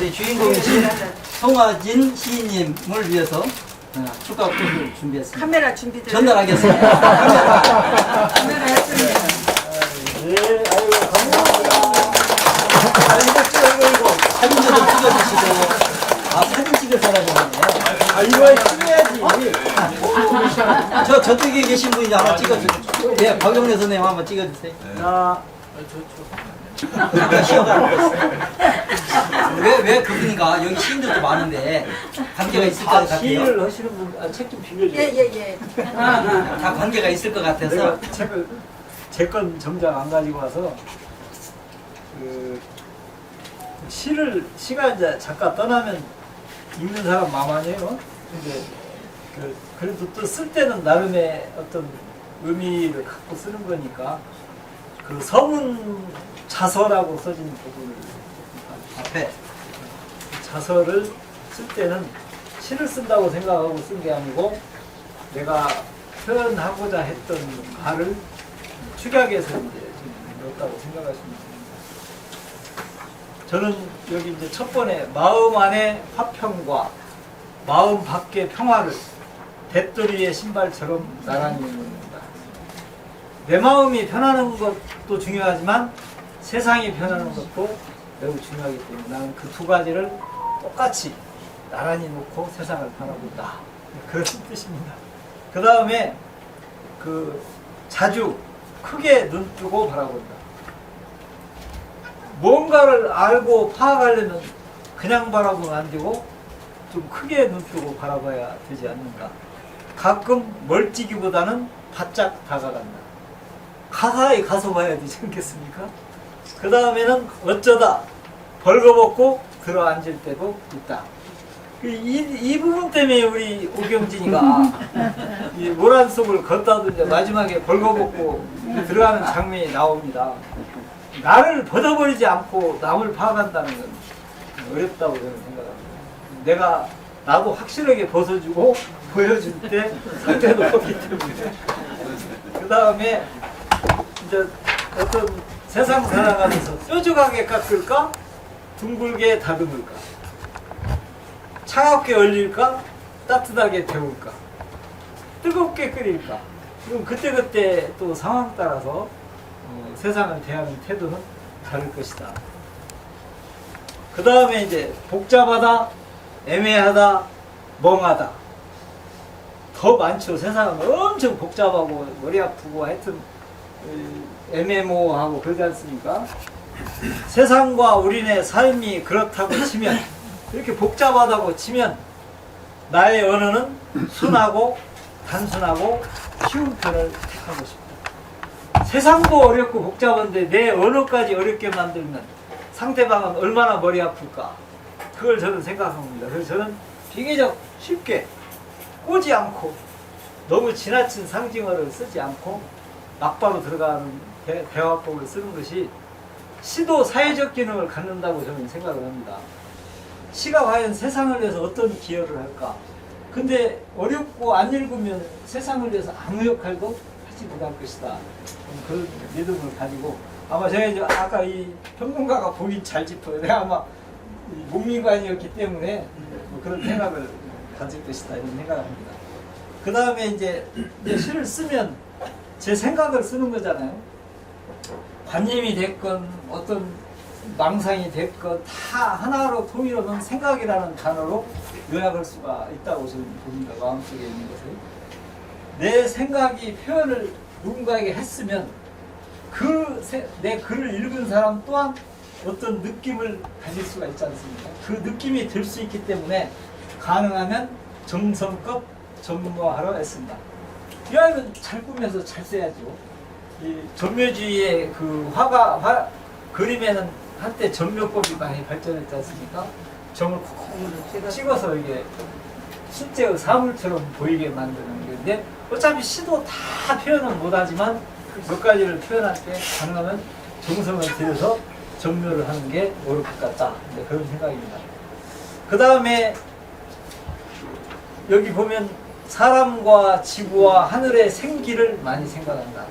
우리 주인공이신 송하진 시인님을 위해서 축가 곡을 준비했습니다. 카메라 준비돼. 전달하겠습니다. 카메라 했습니다. 네, 아이고, 감사합니다. 이거. 사진도 좀 찍어주시고. 아, 사진 찍을 사람이네. 아, 이거에 찍어야지. 저쪽에 계신 분이 한번 찍어주세요. 예, 박영래 선생님 한번 찍어주세요. 자, 왜 그분인가? 여기 시인들도 많은데 관계가 있을 것 같아요. 시인을 하시는 분, 책 좀 빌려줘요. 예예예. 다 관계가 있을 것 같아서. 내가 책을, 제 건 정작 안 가지고 와서, 시가 이제 작가 떠나면 읽는 사람 마음 아니에요? 근데, 그래도 또 쓸 때는 나름의 어떤 의미를 갖고 쓰는 거니까, 그 서문 자서라고 써진 부분을 앞에. 자서를 쓸 때는 시를 쓴다고 생각하고 쓴 게 아니고 내가 표현하고자 했던 말을 축약해서 이제 좀 넣었다고 생각하시면 됩니다. 저는 여기 이제 첫 번에 마음 안의 화평과 마음 밖의 평화를 배터리의 신발처럼 나란히 놓는다. 내 마음이 편하는 것도 중요하지만 세상이 편하는 것도 매우 중요하기 때문에 나는 그 두 가지를 똑같이 나란히 놓고 세상을 바라본다. 그런 뜻입니다. 그 다음에 자주 크게 눈 뜨고 바라본다. 뭔가를 알고 파악하려면 그냥 바라보면 안 되고 좀 크게 눈 뜨고 바라봐야 되지 않는가. 가끔 멀찍이보다는 바짝 다가간다. 가사에 가서 봐야 되지 않겠습니까? 그 다음에는 어쩌다 벌거벗고 들어앉을 때도 있다. 이 부분 때문에 우리 오경진이가 이 모란 속을 걷다도 이제 마지막에 벌거벗고 들어가는 장면이 나옵니다. 나를 벗어버리지 않고 남을 파악한다는 건 어렵다고 저는 생각합니다. 나도 확실하게 벗어주고 보여줄 때 상대도 없기 때문에. 그 다음에 이제 어떤 세상 살아가면서 뾰족하게 깎을까? 둥글게 다듬을까? 차갑게 얼릴까? 따뜻하게 데울까? 뜨겁게 끓일까? 그럼 그때그때 또 상황 따라서 세상을 대하는 태도는 다를 것이다. 그 다음에 이제 복잡하다, 애매하다, 멍하다. 더 많죠. 세상은 엄청 복잡하고 머리 아프고 하여튼 애매모호하고 그러지 않습니까? 세상과 우리네 삶이 그렇다고 치면 이렇게 복잡하다고 치면 나의 언어는 순하고 단순하고 쉬운 편을 택하고 싶다. 세상도 어렵고 복잡한데 내 언어까지 어렵게 만들면 상대방은 얼마나 머리 아플까? 그걸 저는 생각합니다. 그래서 저는 비교적 쉽게 꼬지 않고 너무 지나친 상징어를 쓰지 않고 막바로 들어가는 대화법을 쓰는 것이 시도 사회적 기능을 갖는다고 저는 생각을 합니다. 시가 과연 세상을 위해서 어떤 기여를 할까? 근데 어렵고 안 읽으면 세상을 위해서 아무 역할도 하지 못할 것이다. 그런 믿음을 가지고 아마 제가 이제 아까 이 평론가가 보긴 잘 짚어요. 내가 아마 문민관이었기 때문에 그런 생각을 가질 것이다 이런 생각을 합니다. 그 다음에 이제 시를 쓰면 제 생각을 쓰는 거잖아요. 관념이 됐건 어떤 망상이 됐건 다 하나로 통일하는 생각이라는 단어로 요약할 수가 있다고 저는 봅니다. 마음속에 있는 것을. 내 생각이 표현을 누군가에게 했으면 내 글을 읽은 사람 또한 어떤 느낌을 가질 수가 있지 않습니까? 그 느낌이 들 수 있기 때문에 가능하면 정성껏 전문화하러 했습니다. 이왕이면 잘 꾸며서 잘 써야죠. 이 전묘주의의 그 그림에는 한때 전묘법이 많이 발전했지 않습니까? 점을 콕콕 찍어서 이게 실제 사물처럼 보이게 만드는 건데 어차피 시도 다 표현은 못하지만 몇 가지를 표현할 때 가능하면 정성을 들여서 전묘를 하는 게 옳을 것 같다. 그런 생각입니다. 그 다음에 여기 보면 사람과 지구와 하늘의 생기를 많이 생각한다.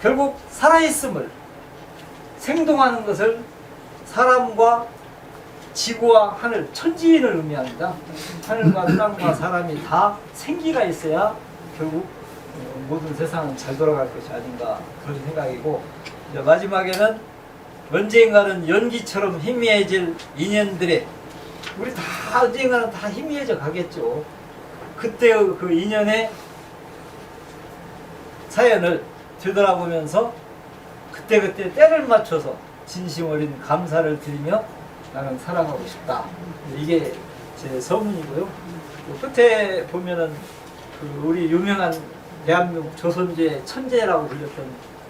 결국 살아있음을 생동하는 것을 사람과 지구와 하늘, 천지인을 의미합니다. 하늘과 땅과 사람이 다 생기가 있어야 결국 모든 세상은 잘 돌아갈 것이 아닌가 그런 생각이고, 이제 마지막에는 언젠가는 연기처럼 희미해질 인연들의, 우리 다 언젠가는 다 희미해져 가겠죠. 그때의 그 인연의 사연을 되돌아보면서 그때그때 때를 맞춰서 진심 어린 감사를 드리며 나는 살아가고 싶다. 이게 제 서문이고요. 끝에 보면은 그 우리 유명한 대한민국 조선주의 천재라고 불렸던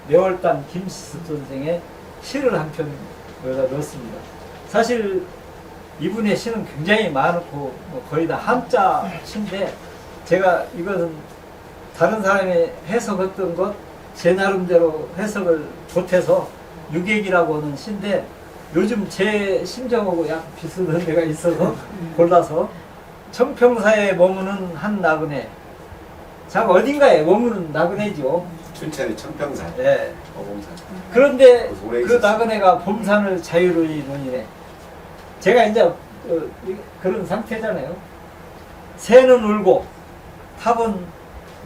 매월당 김시습 선생의 시를 한 편 여기다 넣었습니다. 사실 이분의 시는 굉장히 많고 거의 다 한자 시인데, 제가 이것은 다른 사람이 해석했던 것 제 나름대로 해석을 보태서 유객이라고 하는 시인데, 요즘 제 심정하고 약 비슷한 데가 있어서 골라서, 청평사에 머무는 한 나그네. 자, 어딘가에 머무는 나그네죠. 춘천의 청평산, 네. 어봉산. 그런데 오래 그 있었어요. 나그네가 봄산을 자유로이 논이네. 제가 이제 그런 상태잖아요. 새는 울고 탑은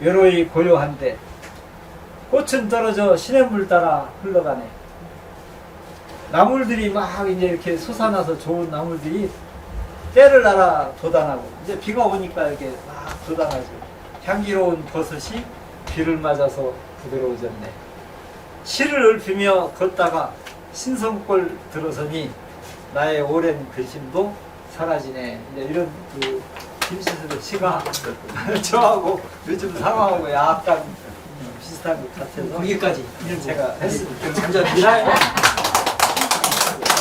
외로이 고요한데 꽃은 떨어져 시냇물 따라 흘러가네. 나물들이 막 이제 이렇게 솟아나서 좋은 나물들이 때를 날아 돋아나고, 이제 비가 오니까 이렇게 막 돋아나죠. 향기로운 버섯이 비를 맞아서 부드러워졌네. 시를 읊으며 걷다가 신성골 들어서니 나의 오랜 근심도 사라지네. 이제 이런 그 김시습의 시가 저하고 요즘 상황하고 약간 비슷한 것 같아서 거기까지 제가 했습니다. 진짜 미라요.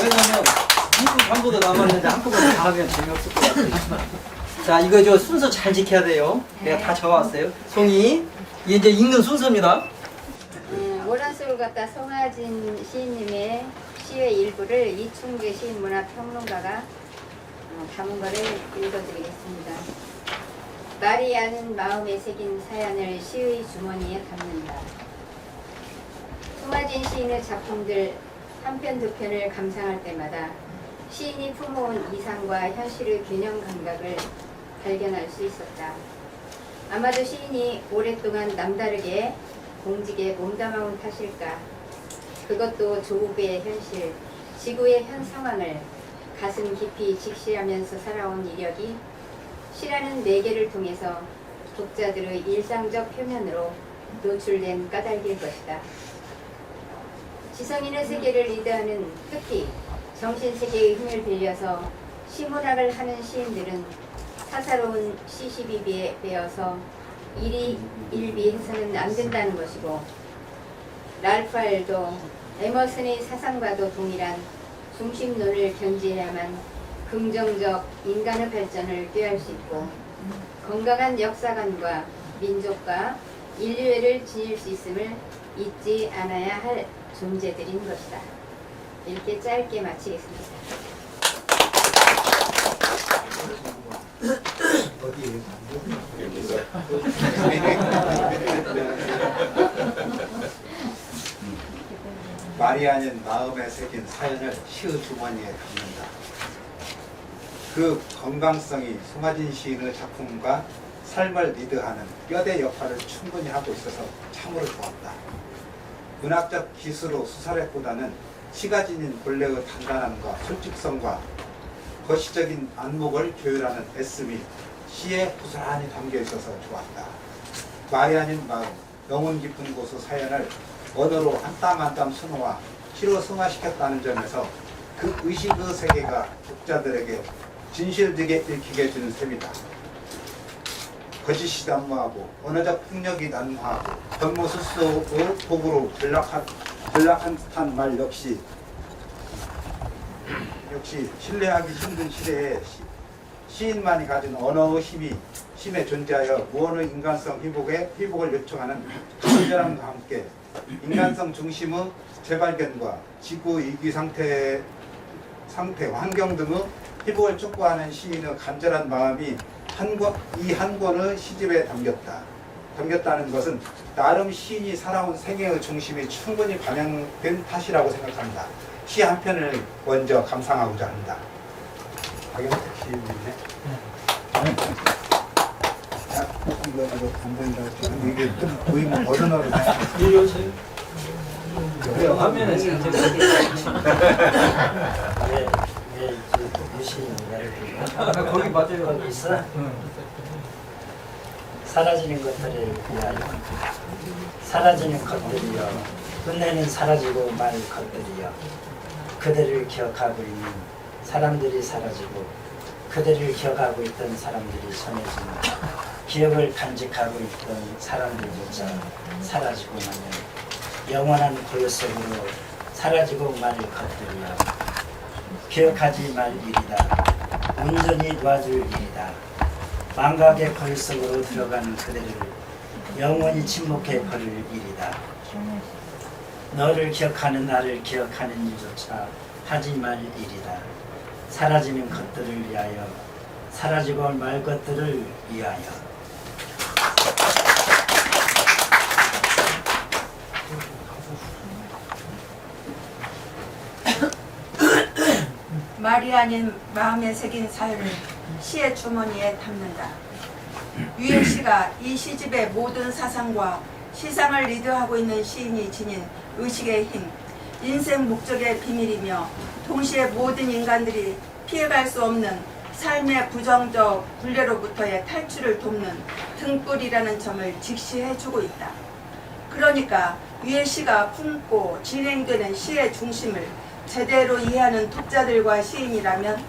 왜냐면 2분 반보다 남았는데 한꺼번에 다 하면 재미없을 것 같아요. 자, 이거 저 순서 잘 지켜야 돼요. 내가 다 적어왔어요. 송이, 이게 이제 읽는 순서입니다. 오란소를 갖다 송하진 시인님의 시의 일부를 이충재 시인문화평론가가 담은 거를 읽어드리겠습니다. 말이 아는 마음에 새긴 사연을 시의 주머니에 담는다. 송하진 시인의 작품들 한 편 두 편을 감상할 때마다 시인이 품어온 이상과 현실의 균형 감각을 발견할 수 있었다. 아마도 시인이 오랫동안 남다르게 공직에 몸담아온 탓일까. 그것도 조국의 현실, 지구의 현 상황을 가슴 깊이 직시하면서 살아온 이력이 시라는 매개를 통해서 독자들의 일상적 표면으로 노출된 까닭일 것이다. 지성인의 세계를 리드하는, 특히 정신세계의 힘을 빌려서 시문학을 하는 시인들은 사사로운 시시비비에 빼어서 일희일비해서는 안 된다는 것이고, 랄프 알도 에머슨의 사상과도 동일한 중심론을 견지해야만 긍정적 인간의 발전을 꾀할 수 있고, 건강한 역사관과 민족과 인류애를 지닐 수 있음을 잊지 않아야 할 존재들인 것이다. 이렇게 짧게 마치겠습니다. 말이 아닌 마음에 새긴 사연을 시의 주머니에 담는다. 그 건강성이 송하진 시인의 작품과 삶을 리드하는 뼈대 역할을 충분히 하고 있어서 참으로 좋았다. 문학적 기수로 수사했보다는 시가 지닌 본래의 단단함과 솔직성과 거시적인 안목을 조율하는 애씀이 시에 부스란히 담겨 있어서 좋았다. 말이 아닌 마음, 영혼 깊은 곳의 사연을 언어로 한 땀 한 땀 수놓아 시로 승화시켰다는 점에서 그 의식의 세계가 독자들에게 진실되게 읽히게 해주는 셈이다. 거짓이 난무하고 언어적 폭력이 난무하고 겉모습의 복으로 전락한 듯한 말 역시 신뢰하기 힘든 시대에 시인만이 가진 언어의 힘에 존재하여 무언의 인간성 회복을 요청하는 간절함과 함께 인간성 중심의 재발견과 지구 위기 상태, 환경 등의 회복을 촉구하는 시인의 간절한 마음이 이 한 권의 시집에 담겼다는 것은 나름 시인이 살아온 생애의 중심이 충분히 반영된 탓이라고 생각합니다. 시 한 편을 먼저 감상하고자 합니다. 박영택 시인이네. 이거 담배인가 지금 이게 좀 보이면 어른어른. 이리 오세요. 그래 화면에 살짝 왜 무시인가를 거기 맞아요. 거기 있어? 사라지는 것들을 위하여 사라지는 것들이여 은혜는 사라지고 말 것들이여 그들을 기억하고 있는 사람들이 사라지고 그들을 기억하고 있던 사람들이 전해지는 기억을 간직하고 있던 사람들조차 사라지고 나면 영원한 고요 속으로 사라지고 말 것들이여 기억하지 말 일이다 온전히 놔줄 일이다 망각의 고요 속으로 들어간 그들을 영원히 침묵해 버릴 일이다 너를 기억하는 나를 기억하는 일조차 하지 말 일이다 사라지는 것들을 위하여 사라지고 말 것들을 위하여 말이 아닌 마음에 새긴 사연을 시의 주머니에 담는다. 유일 씨가 이 시집의 모든 사상과 시상을 리드하고 있는 시인이 지닌 의식의 힘, 인생 목적의 비밀이며 동시에 모든 인간들이 피해갈 수 없는 삶의 부정적 굴레로부터의 탈출을 돕는 등불이라는 점을 직시해주고 있다. 그러니까 유일 씨가 품고 진행되는 시의 중심을 제대로 이해하는 독자들과 시인이라면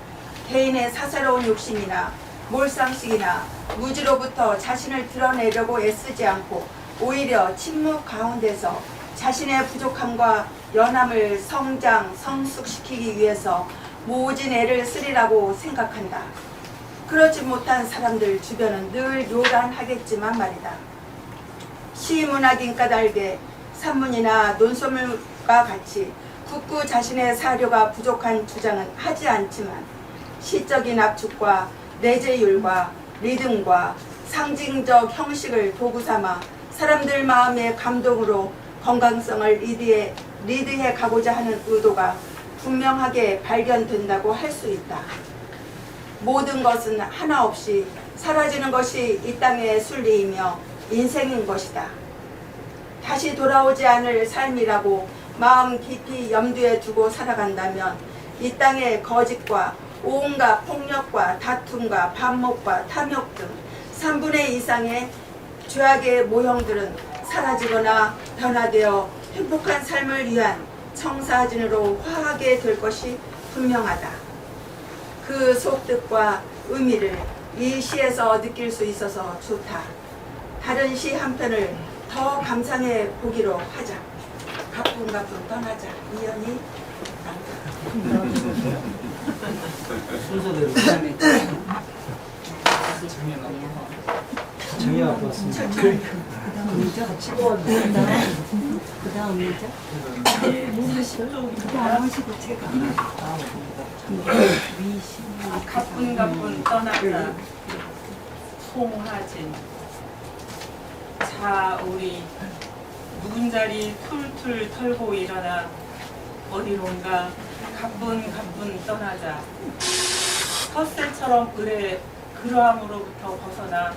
개인의 사사로운 욕심이나 몰상식이나 무지로부터 자신을 드러내려고 애쓰지 않고 오히려 침묵 가운데서 자신의 부족함과 연함을 성장, 성숙시키기 위해서 모진 애를 쓰리라고 생각한다. 그렇지 못한 사람들 주변은 늘 요란하겠지만 말이다. 시문학인 까닭에 산문이나 논소물과 같이 굳고 자신의 사료가 부족한 주장은 하지 않지만 시적인 압축과 내재율과 리듬과 상징적 형식을 도구삼아 사람들 마음의 감동으로 건강성을 리드해 가고자 하는 의도가 분명하게 발견된다고 할 수 있다. 모든 것은 하나 없이 사라지는 것이 이 땅의 순리이며 인생인 것이다. 다시 돌아오지 않을 삶이라고 마음 깊이 염두에 두고 살아간다면 이 땅의 거짓과 온갖 폭력과 다툼과 반목과 탐욕 등 3분의 2 이상의 죄악의 모형들은 사라지거나 변화되어 행복한 삶을 위한 청사진으로 화하게 될 것이 분명하다. 그 속뜻과 의미를 이 시에서 느낄 수 있어서 좋다. 다른 시 한 편을 더 감상해 보기로 하자. 가뿐가뿐 떠나자. 이연이 순서대로 정리가 왔습니다. 그 다음이죠? 그거 안 하시고 제가 가뿐가뿐 떠나자. 송하진. 자 우리 묵은 자리 툴툴 털고 일어나 어디론가 가뿐가뿐 떠나자. 텃새처럼 을의 그러함으로부터 벗어나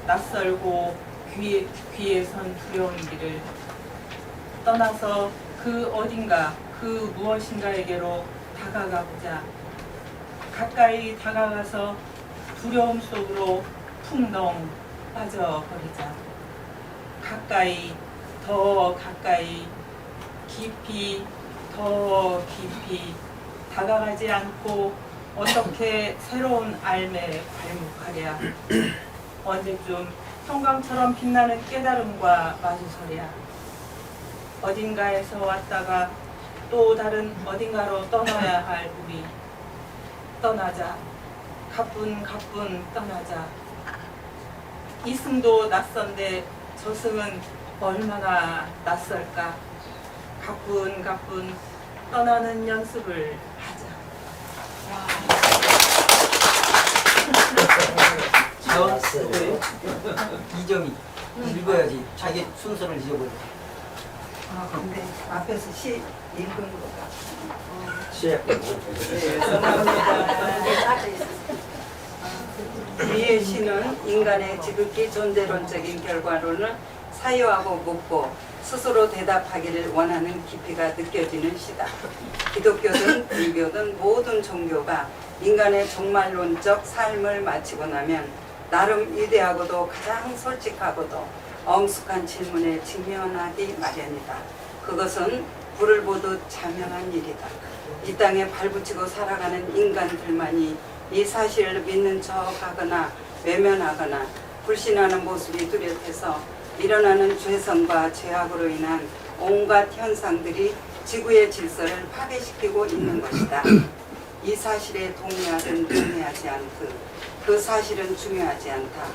낯설고 귀에 선 두려운 길을 떠나서 그 어딘가 그 무엇인가에게로 다가가보자. 가까이 다가가서 두려움 속으로 풍덩 빠져버리자. 가까이 더 가까이 깊이 더 깊이 다가가지 않고 어떻게 새로운 알매 발목하랴. 언제쯤 형광처럼 빛나는 깨달음과 마주서랴. 어딘가에서 왔다가 또 다른 어딘가로 떠나야 할 우리. 떠나자. 가뿐가뿐 떠나자. 이승도 낯선데 저승은 얼마나 낯설까. 가뿐가뿐 떠나는 연습을 하자. 이정이 읽어야지. 자기 순서를 잊어버려. 근데 앞에서 시 읽은 것 같아요. 시작. 네, 감사합니다. 위의 시는 인간의 지극히 존재론적인 결과론을 사유하고 묻고 스스로 대답하기를 원하는 깊이가 느껴지는 시다. 기독교든 불교든 모든 종교가 인간의 종말론적 삶을 마치고 나면 나름 위대하고도 가장 솔직하고도 엄숙한 질문에 직면하기 마련이다. 그것은 불을 보듯 자명한 일이다. 이 땅에 발붙이고 살아가는 인간들만이 이 사실을 믿는 척하거나 외면하거나 불신하는 모습이 뚜렷해서 일어나는 죄성과 죄악으로 인한 온갖 현상들이 지구의 질서를 파괴시키고 있는 것이다. 이 사실에 동의하든 동의하지 않든 그 사실은 중요하지 않다.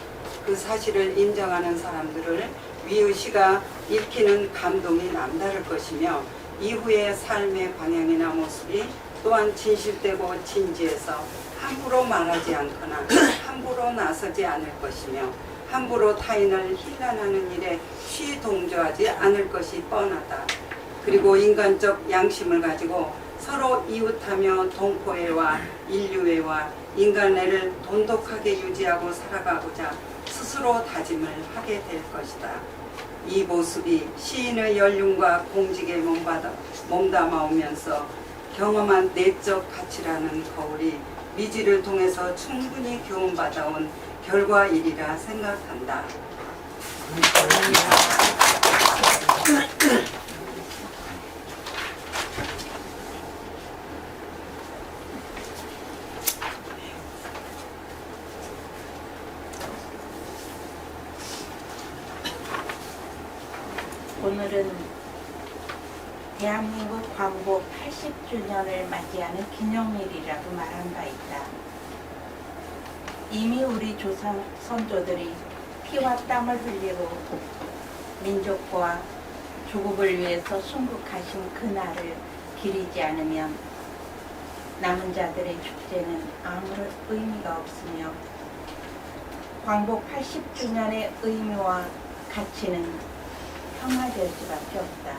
그 사실을 인정하는 사람들을 위의시가 일으키는 감동이 남다를 것이며 이후의 삶의 방향이나 모습이 또한 진실되고 진지해서 함부로 말하지 않거나 함부로 나서지 않을 것이며 함부로 타인을 희난하는 일에 취동조하지 않을 것이 뻔하다. 그리고 인간적 양심을 가지고 서로 이웃하며 동포애와 인류애와 인간애를 돈독하게 유지하고 살아가고자 스스로 다짐을 하게 될 것이다. 이 모습이 시인의 연륜과 공직에 몸담아오면서 경험한 내적 가치라는 거울이 미지를 통해서 충분히 교훈받아온 결과일이라 생각한다. 오늘은 대한민국 광복 80주년을 맞이하는 기념일이라고 말한 바 있다. 이미 우리 조상 선조들이 피와 땀을 흘리고 민족과 조국을 위해서 순국하신 그날을 기리지 않으면 남은 자들의 축제는 아무런 의미가 없으며 광복 80주년의 의미와 가치는 평화될 수밖에 없다.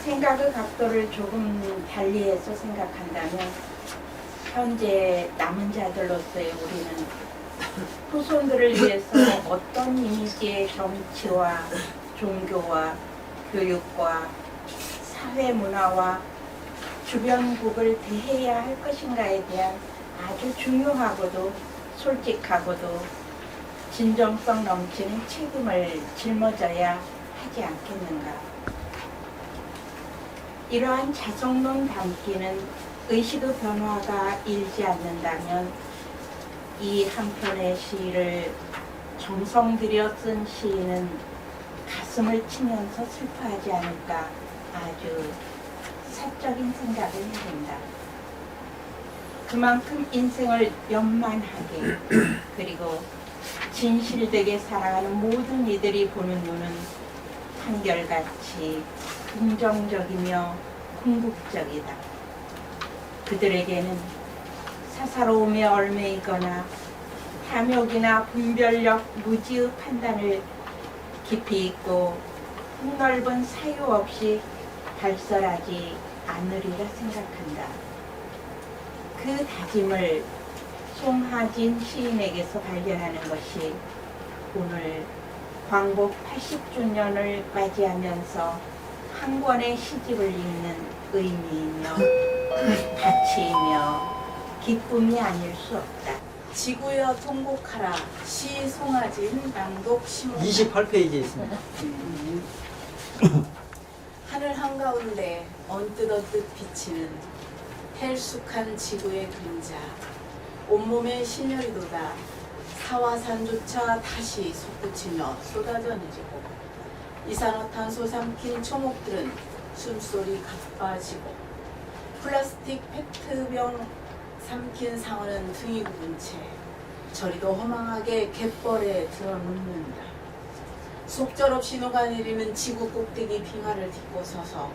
생각의 각도를 조금 달리해서 생각한다면 현재 남은 자들로서의 우리는 후손들을 위해서 어떤 이미지의 정치와 종교와 교육과 사회 문화와 주변국을 대해야 할 것인가에 대한 아주 중요하고도 솔직하고도 진정성 넘치는 책임을 짊어져야 하지 않겠는가. 이러한 자성론 담기는 의식의 변화가 일지 않는다면 이 한 편의 시를 정성 들여 쓴 시인은 가슴을 치면서 슬퍼하지 않을까 아주 사적인 생각을 해본다. 그만큼 인생을 연만하게 그리고 진실되게 살아가는 모든 이들이 보는 눈은 한결같이 긍정적이며 궁극적이다. 그들에게는 사사로움에 얽매이거나 탐욕이나 분별력 무지의 판단을 깊이 있고 폭넓은 사유 없이 발설하지 않으리라 생각한다. 그 다짐을 송하진 시인에게서 발견하는 것이 오늘 광복 80주년을 맞이하면서 한 권의 시집을 읽는 의미이며 가치이며 기쁨이 아닐 수 없다. 지구여 통곡하라. 시 송하진 낭독 시문. 28페이지에 있습니다. 하늘 한가운데 언뜻언뜻 비치는 헬쑥한 지구의 그림자. 온몸에 신혈이도다. 사화산조차 다시 솟구치며 쏟아져 내리고 이산화탄소 삼킨 초목들은 숨소리 가빠지고 플라스틱 페트병 삼킨 상어는 등이 굽은 채 저리도 허망하게 갯벌에 들어눕는다. 속절없이 녹아내리는 지구 꼭대기 빙하를 딛고 서서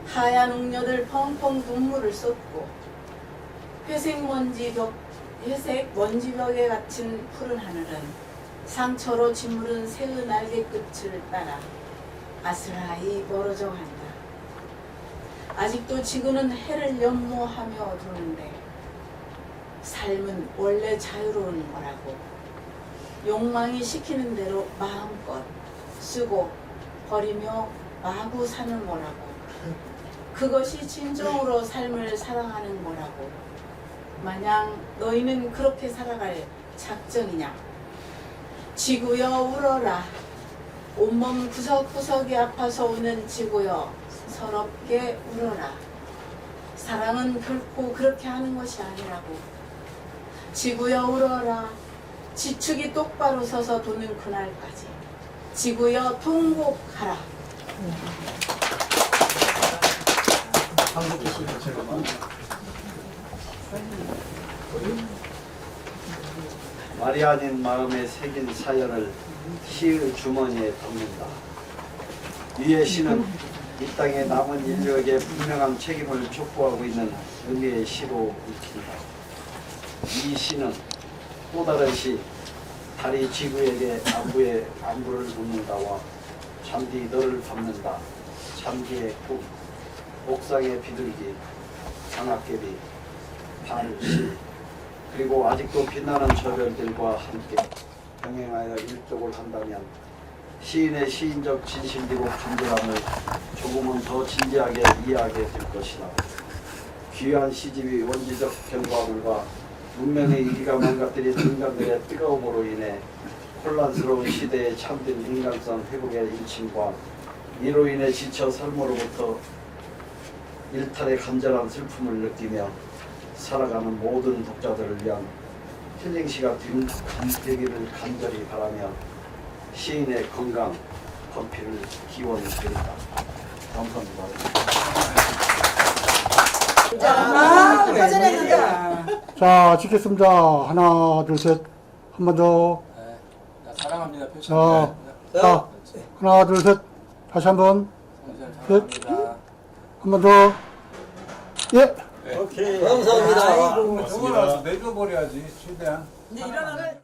하얀 웅녀들 펑펑 눈물을 쏟고 회색 먼지벽에 갇힌 푸른 하늘은 상처로 짓무른 새의 날개 끝을 따라 아스라이 멀어져 간다. 아직도 지구는 해를 연모하며 도는데 삶은 원래 자유로운 거라고. 욕망이 시키는 대로 마음껏 쓰고 버리며 마구 사는 거라고. 그것이 진정으로 삶을 사랑하는 거라고. 마냥 너희는 그렇게 살아갈 작정이냐? 지구여 울어라. 온몸 구석구석이 아파서 우는 지구여 서럽게 울어라. 사랑은 결코 그렇게 하는 것이 아니라고. 지구여 울어라. 지축이 똑바로 서서 도는 그날까지. 지구여 통곡하라. 방귀 씨. 말이 아닌 마음에 새긴 사연을 시의 주머니에 담는다. 위의 시는 이 땅의 남은 인류에게 분명한 책임을 촉구하고 있는 의미의 시로 읽힌다. 이 시는 또 다른 시, 달이 지구에게 안부를 묻는다와 잠디 너를 밟는다, 잠기의 꿈, 옥상의 비둘기, 장학개비, 달시, 그리고 아직도 빛나는 저별들과 함께 병행하여 일족을 한다면 시인의 시인적 진실되고 간절함을 조금은 더 진지하게 이해하게 될 것이다. 귀한 시집이 원지적 결과물과 문명의 이기가 망가뜨린 인간들의 뜨거움으로 인해 혼란스러운 시대에 참된 인간성 회복의 일침과 이로 인해 지쳐 삶으로부터 일탈의 간절한 슬픔을 느끼며 살아가는 모든 독자들을 위한 힐링시가 되기를 간절히 바라며 시인의 건강, 건피를 기원드립니다. 감사합니다. 자, 찍겠습니다. 하나, 둘, 셋. 한 번 더. 사랑합니다. 자, 하나, 둘, 셋. 다시 한 번. 셋. 한 번 더. 예. 오케이. 감사합니다. 저거 나서 내줘버려야지 최대한. 이제 일어나는